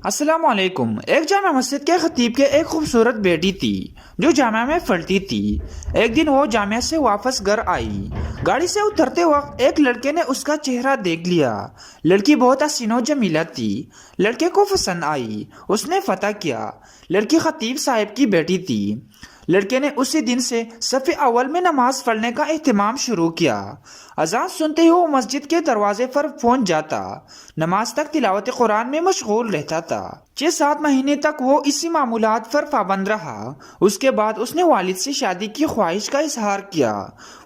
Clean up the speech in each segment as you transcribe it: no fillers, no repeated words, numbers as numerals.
السلام علیکم۔ ایک جامع مسجد کے خطیب کے ایک خوبصورت بیٹی تھی جو جامعہ میں پڑھتی تھی۔ ایک دن وہ جامعہ سے واپس گھر آئی۔ گاڑی سے اترتے وقت ایک لڑکے نے اس کا چہرہ دیکھ لیا۔ لڑکی بہت حسین و جمیلہ تھی۔ لڑکے کو پسند آئی۔ اس نے فتح کیا۔ لڑکی خطیب صاحب کی بیٹی تھی۔ لڑکے نے اسی دن سے صف اول میں نماز پڑھنے کا اہتمام شروع کیا۔ اذان سنتے ہی وہ مسجد کے دروازے پر پہنچ جاتا۔ نماز تک تلاوت قرآن میں مشغول رہتا تھا۔ 6-7 مہینے تک وہ اسی معمولات پر پابند رہا۔ اس کے بعد اس نے والد سے شادی کی خواہش کا اظہار کیا۔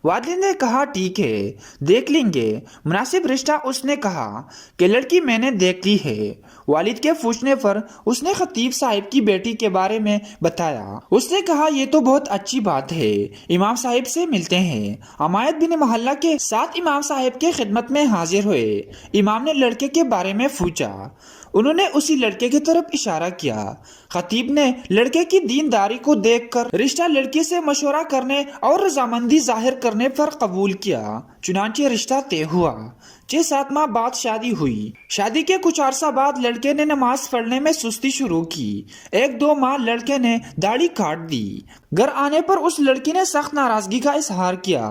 والد نے کہا ٹھیک ہے، دیکھ لیں گے مناسب رشتہ۔ اس نے کہا کہ لڑکی میں نے دیکھ لی ہے۔ والد کے پوچھنے پر اس نے خطیب صاحب کی بیٹی کے بارے میں بتایا۔ اس نے کہا یہ تو بہت اچھی بات ہے، امام صاحب سے ملتے ہیں۔ عمایت بن محلہ کے ساتھ امام صاحب کے خدمت میں حاضر ہوئے۔ امام نے لڑکے کے بارے میں پوچھا۔ انہوں نے اسی لڑکے کی طرف اشارہ کیا۔ خطیب نے لڑکے کی دینداری کو دیکھ کر رشتہ لڑکی سے مشورہ کرنے اور رضامندی ظاہر کرنے پر قبول کیا۔ چنانچہ رشتہ طے ہوا۔ 6-7 ماہ بعد شادی ہوئی۔ شادی کے کچھ عرصہ بعد لڑکے نے نماز پڑھنے میں سستی شروع کی۔ 1-2 ماہ لڑکے نے داڑھی کاٹ دی۔ گھر آنے پر اس لڑکی نے سخت ناراضگی کا اظہار کیا۔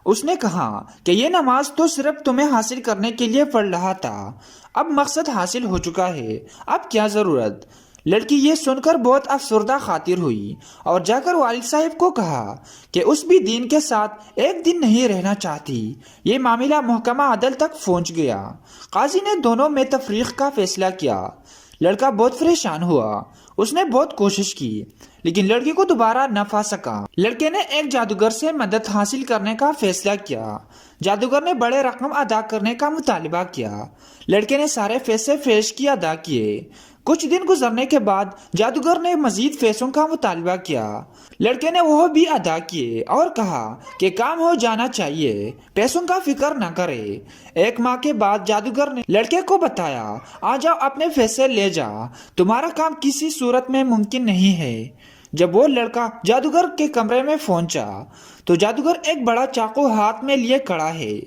اس نے کہا کہ یہ نماز تو صرف تمہیں حاصل کرنے کے لیے پڑھ رہا تھا، اب مقصد حاصل ہو چکا ہے، اب کیا ضرورت؟ لڑکی یہ سن کر بہت افسردہ خاطر ہوئی اور جا کر والد صاحب کو کہا کہ اس بھی دین کے ساتھ ایک دن نہیں رہنا چاہتی۔ یہ معاملہ محکمہ عدل تک پہنچ گیا۔ قاضی نے دونوں میں تفریق کا فیصلہ کیا۔ لڑکا بہت پریشان ہوا۔ اس نے بہت کوشش کی لیکن لڑکی کو دوبارہ نہ پا سکا۔ لڑکے نے ایک جادوگر سے مدد حاصل کرنے کا فیصلہ کیا۔ جادوگر نے بڑے رقم ادا کرنے کا مطالبہ کیا۔ لڑکے نے سارے پیسے پیش کی ادا کیے۔ کچھ دن گزرنے کے بعد جادوگر نے مزید پیسوں کا مطالبہ کیا۔ لڑکے نے وہ بھی ادا کیے اور کہا کہ کام ہو جانا چاہیے، پیسوں کا فکر نہ کرے۔ 1 ماہ کے بعد جادوگر نے لڑکے کو بتایا آ جاؤ اپنے پیسے لے جا، تمہارا کام کسی صورت میں ممکن نہیں ہے۔ جب وہ لڑکا جادوگر کے کمرے میں پہنچا تو جادوگر ایک بڑا چاقو ہاتھ میں لیے کھڑا ہے۔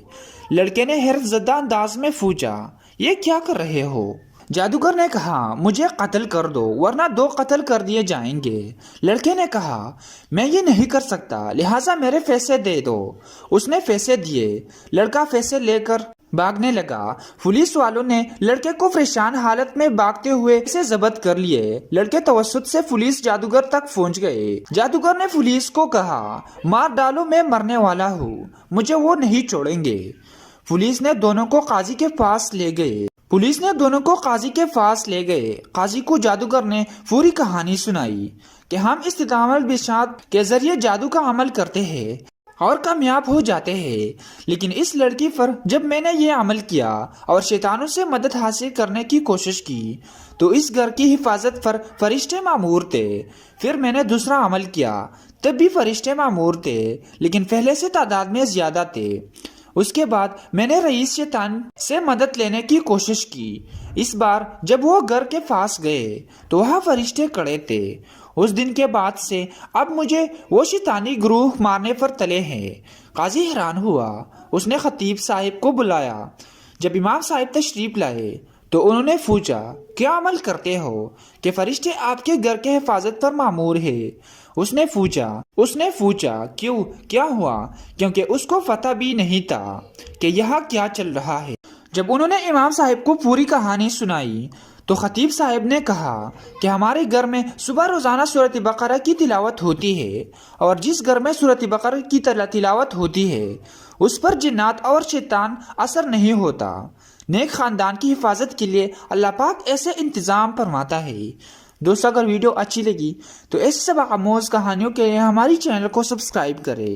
لڑکے نے حیرت زدہ انداز میں پوچھا یہ کیا کر رہے ہو؟ جادوگر نے کہا مجھے قتل کر دو ورنہ 2 قتل کر دیے جائیں گے۔ لڑکے نے کہا میں یہ نہیں کر سکتا، لہٰذا میرے پیسے دے دو۔ اس نے پیسے دیے۔ لڑکا پیسے لے کر بھاگنے لگا۔ پولیس والوں نے لڑکے کو پریشان حالت میں بھاگتے ہوئے اسے ضبط کر لیے۔ لڑکے توسط سے پولیس جادوگر تک پہنچ گئے۔ جادوگر نے پولیس کو کہا مار ڈالو، میں مرنے والا ہوں، مجھے وہ نہیں چھوڑیں گے۔ پولیس نے دونوں کو قاضی کے پاس لے گئے۔ قاضی کو جادوگر نے پوری کہانی سنائی کہ ہم استدامہ البشارت کے ذریعے جادو کا عمل کرتے ہیں اور کامیاب ہو جاتے ہیں، لیکن اس لڑکی پر جب میں نے یہ عمل کیا اور شیطانوں سے مدد حاصل کرنے کی کوشش کی تو اس گھر کی حفاظت پر فرشتے مامور تھے۔ پھر میں نے دوسرا عمل کیا، تب بھی فرشتے مامور تھے لیکن پہلے سے تعداد میں زیادہ تھے۔ اس کے بعد میں نے رئیس شیطان سے مدد لینے کی کوشش کی۔ اس بار جب وہ گھر کے پاس گئے تو وہاں فرشتے کھڑے تھے۔ اس دن کے بعد سے اب مجھے وہ شیطانی گروہ مارنے پر تلے ہیں۔ قاضی حیران ہوا۔ اس نے خطیب صاحب کو بلایا۔ جب امام صاحب تشریف لائے تو انہوں نے پوچھا کیا عمل کرتے ہو کہ فرشتے آپ کے گھر کے حفاظت پر مامور ہے؟ اس نے پوچھا کیوں، کیا ہوا؟ کیونکہ اس کو پتہ بھی نہیں تھا کہ یہاں کیا چل رہا ہے۔ جب انہوں نے امام صاحب کو پوری کہانی سنائی تو خطیب صاحب نے کہا کہ ہمارے گھر میں صبح روزانہ سورۃ بقرہ کی تلاوت ہوتی ہے، اور جس گھر میں سورۃ بقرہ کی تلاوت ہوتی ہے اس پر جنات اور شیطان اثر نہیں ہوتا۔ نیک خاندان کی حفاظت کے لیے اللہ پاک ایسے انتظام فرماتا ہے۔ دوستو اگر ویڈیو اچھی لگی تو ایسے سبق آموز کہانیوں کے لیے ہماری چینل کو سبسکرائب کریں۔